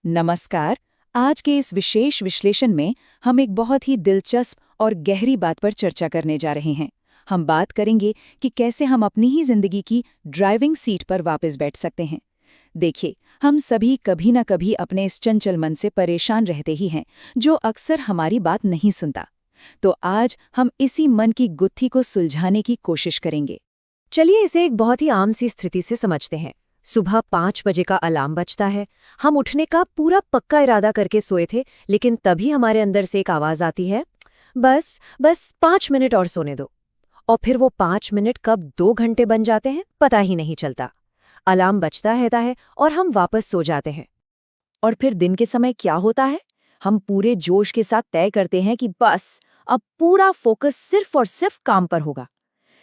नमस्कार। आज के इस विशेष विश्लेषण में हम एक बहुत ही दिलचस्प और गहरी बात पर चर्चा करने जा रहे हैं। हम बात करेंगे कि कैसे हम अपनी ही जिंदगी की ड्राइविंग सीट पर वापस बैठ सकते हैं। देखिए, हम सभी कभी न कभी अपने इस चंचल मन से परेशान रहते ही हैं, जो अक्सर हमारी बात नहीं सुनता। तो आज हम इसी मन की गुत्थी को सुलझाने की कोशिश करेंगे। चलिए इसे एक बहुत ही आम सी स्थिति से समझते हैं। सुबह 5 बजे का अलार्म बजता है। हम उठने का पूरा पक्का इरादा करके सोए थे, लेकिन तभी हमारे अंदर से एक आवाज आती है, बस 5 मिनट और सोने दो। और फिर वो 5 मिनट कब 2 घंटे बन जाते हैं पता ही नहीं चलता। अलार्म बजता रहता है और हम वापस सो जाते हैं। और फिर दिन के समय क्या होता है? हम पूरे जोश के साथ तय करते हैं कि बस अब पूरा फोकस सिर्फ और सिर्फ काम पर होगा।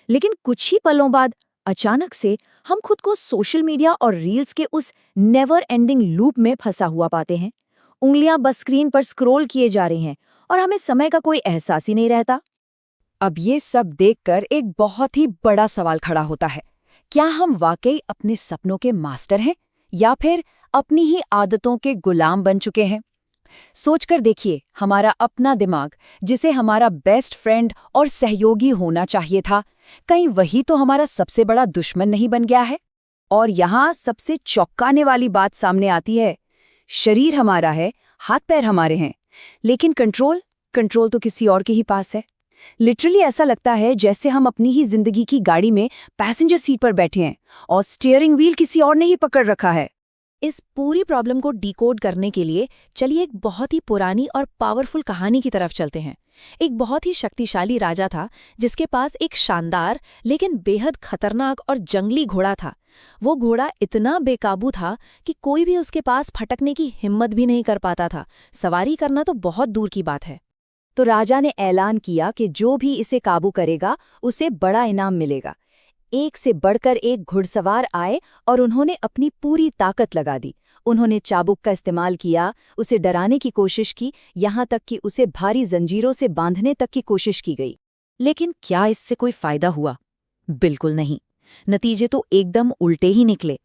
लेकिन कुछ ही पलों बाद अचानक से हम खुद को सोशल मीडिया और रील्स के उस नेवर एंडिंग लूप में फंसा हुआ पाते हैं। उंगलियां बस स्क्रीन पर स्क्रॉल किए जा रही हैं और हमें समय का कोई एहसास ही नहीं रहता। अब ये सब देखकर एक बहुत ही बड़ा सवाल खड़ा होता है, क्या हम वाकई अपने सपनों के मास्टर हैं या फिर अपनी ही आदतों के गुलाम बन चुके हैं? सोचकर देखिए, हमारा अपना दिमाग, जिसे हमारा बेस्ट फ्रेंड और सहयोगी होना चाहिए था, कहीं वही तो हमारा सबसे बड़ा दुश्मन नहीं बन गया है? और यहाँ सबसे चौंकाने वाली बात सामने आती है। शरीर हमारा है, हाथ पैर हमारे हैं, लेकिन कंट्रोल तो किसी और के ही पास है। लिटरली ऐसा लगता है जैसे हम अपनी ही जिंदगी की गाड़ी में पैसेंजर सीट पर बैठे हैं और स्टीयरिंग व्हील किसी और ने ही पकड़ रखा है। इस पूरी प्रॉब्लम को डिकोड करने के लिए चलिए एक बहुत ही पुरानी और पावरफुल कहानी की तरफ चलते हैं। एक बहुत ही शक्तिशाली राजा था जिसके पास एक शानदार लेकिन बेहद खतरनाक और जंगली घोड़ा था। वो घोड़ा इतना बेकाबू था कि कोई भी उसके पास फटकने की हिम्मत भी नहीं कर पाता था। सवारी करना तो बहुत दूर की बात है। तो राजा ने ऐलान किया कि जो भी इसे काबू करेगा उसे बड़ा इनाम मिलेगा। एक से बढ़कर एक घुड़सवार आए और उन्होंने अपनी पूरी ताकत लगा दी। उन्होंने चाबुक का इस्तेमाल किया, उसे डराने की कोशिश की, यहाँ तक कि उसे भारी जंजीरों से बांधने तक की कोशिश की गई। लेकिन क्या इससे कोई फायदा हुआ? बिल्कुल नहीं। नतीजे तो एकदम उल्टे ही निकले।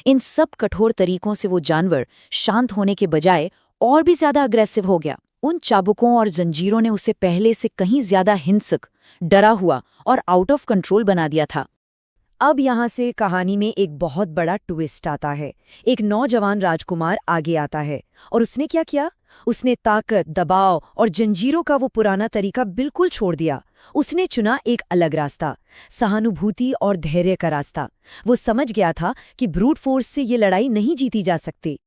इन सब कठोर तरीकों से वो जानवर शांत होने के बजाय और भी ज्यादा अग्रेसिव हो गया। उन चाबुकों और जंजीरों ने उसे पहले से कहीं ज्यादा हिंसक, डरा हुआ और आउट ऑफ कंट्रोल बना दिया था। अब यहाँ से कहानी में एक बहुत बड़ा ट्विस्ट आता है। एक नौजवान राजकुमार आगे आता है और उसने क्या किया? उसने ताकत, दबाव और जंजीरों का वो पुराना तरीका बिल्कुल छोड़ दिया। उसने चुना एक अलग रास्ता, सहानुभूति और धैर्य का रास्ता। वो समझ गया था कि ब्रूट फोर्स से ये लड़ाई नहीं जीती जा सकती।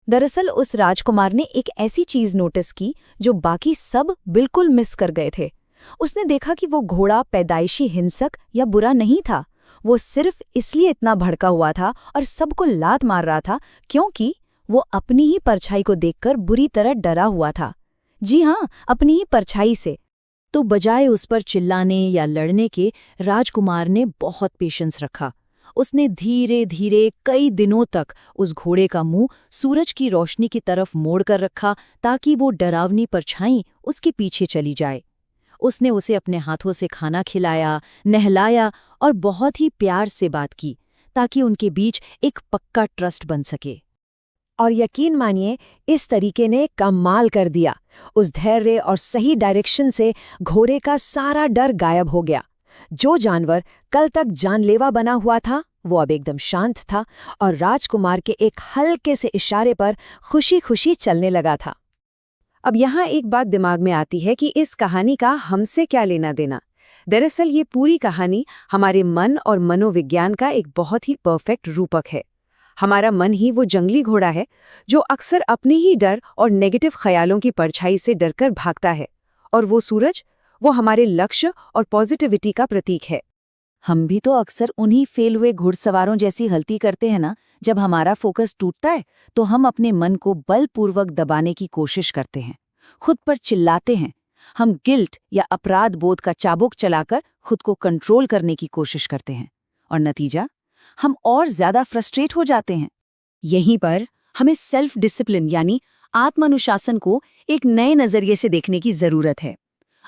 दरअसल उस राजकुमार ने एक ऐसी चीज नोटिस की जो बाकी सब बिल्कुल मिस कर गए थे। उसने देखा कि वो घोड़ा पैदाइशी हिंसक या बुरा नहीं था। वो सिर्फ इसलिए इतना भड़का हुआ था और सबको लात मार रहा था क्योंकि वो अपनी ही परछाई को देखकर बुरी तरह डरा हुआ था। जी हाँ, अपनी ही परछाई से। तो बजाय उस पर चिल्लाने या लड़ने के, राजकुमार ने बहुत पेशेंस रखा। उसने धीरे धीरे कई दिनों तक उस घोड़े का मुंह सूरज की रोशनी की तरफ मोड़ कर रखा ताकि वो डरावनी परछाई उसके पीछे चली जाए। उसने उसे अपने हाथों से खाना खिलाया, नहलाया और बहुत ही प्यार से बात की ताकि उनके बीच एक पक्का ट्रस्ट बन सके। और यकीन मानिए, इस तरीके ने कमाल कर दिया। उस धैर्य और सही डायरेक्शन से घोड़े का सारा डर गायब हो गया। जो जानवर कल तक जानलेवा बना हुआ था वो अब एकदम शांत था और राजकुमार के एक हल्के से इशारे पर खुशी खुशी चलने लगा था। अब यहाँ एक बात दिमाग में आती है कि इस कहानी का हमसे क्या लेना देना। दरअसल ये पूरी कहानी हमारे मन और मनोविज्ञान का एक बहुत ही परफेक्ट रूपक है। हमारा मन ही वो जंगली घोड़ा है जो अक्सर अपने ही डर और नेगेटिव ख्यालों की परछाई से डरकर भागता है, और वो सूरज, वो हमारे लक्ष्य और पॉजिटिविटी का प्रतीक है। हम भी तो अक्सर उन्हीं फेल हुए घुड़सवारों जैसी गलती करते हैं ना। जब हमारा फोकस टूटता है तो हम अपने मन को बलपूर्वक दबाने की कोशिश करते हैं, खुद पर चिल्लाते हैं। हम गिल्ट या अपराध बोध का चाबुक चलाकर खुद को कंट्रोल करने की कोशिश करते हैं, और नतीजा, हम और ज्यादा फ्रस्ट्रेट हो जाते हैं। यहीं पर हमें सेल्फ डिसिप्लिन यानी आत्मानुशासन को एक नए नजरिए से देखने की जरूरत है।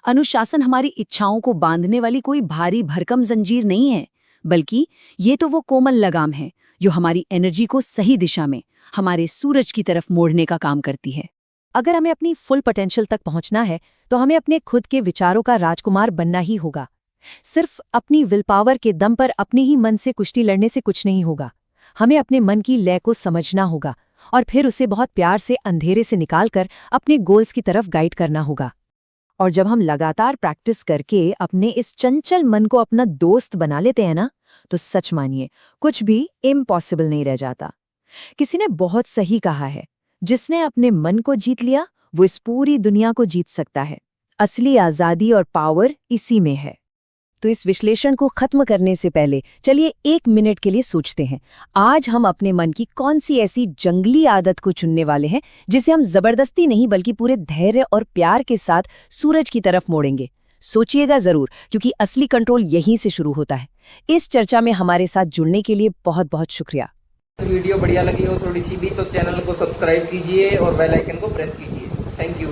अनुशासन हमारी इच्छाओं को बांधने वाली कोई भारी भरकम जंजीर नहीं है, बल्कि ये तो वो कोमल लगाम है जो हमारी एनर्जी को सही दिशा में, हमारे सूरज की तरफ मोड़ने का काम करती है। अगर हमें अपनी फुल पोटेंशियल तक पहुंचना है तो हमें अपने खुद के विचारों का राजकुमार बनना ही होगा। सिर्फ अपनी विल पावर के दम पर अपने ही मन से कुश्ती लड़ने से कुछ नहीं होगा। हमें अपने मन की लय को समझना होगा और फिर उसे बहुत प्यार से अंधेरे से निकालकर अपने गोल्स की तरफ गाइड करना होगा। और जब हम लगातार प्रैक्टिस करके अपने इस चंचल मन को अपना दोस्त बना लेते हैं ना, तो सच मानिए कुछ भी इम्पॉसिबल नहीं रह जाता। किसी ने बहुत सही कहा है, जिसने अपने मन को जीत लिया वो इस पूरी दुनिया को जीत सकता है। असली आज़ादी और पावर इसी में है। तो इस विश्लेषण को खत्म करने से पहले चलिए 1 मिनट के लिए सोचते हैं, आज हम अपने मन की कौन सी ऐसी जंगली आदत को चुनने वाले हैं जिसे हम जबरदस्ती नहीं बल्कि पूरे धैर्य और प्यार के साथ सूरज की तरफ मोड़ेंगे। सोचिएगा जरूर, क्योंकि असली कंट्रोल यहीं से शुरू होता है। इस चर्चा में हमारे साथ जुड़ने के लिए बहुत बहुत शुक्रिया। वीडियो बढ़िया लगी हो थोड़ी सी भी तो चैनल को सब्सक्राइब कीजिए और बेल आइकन को प्रेस कीजिए। Thank you.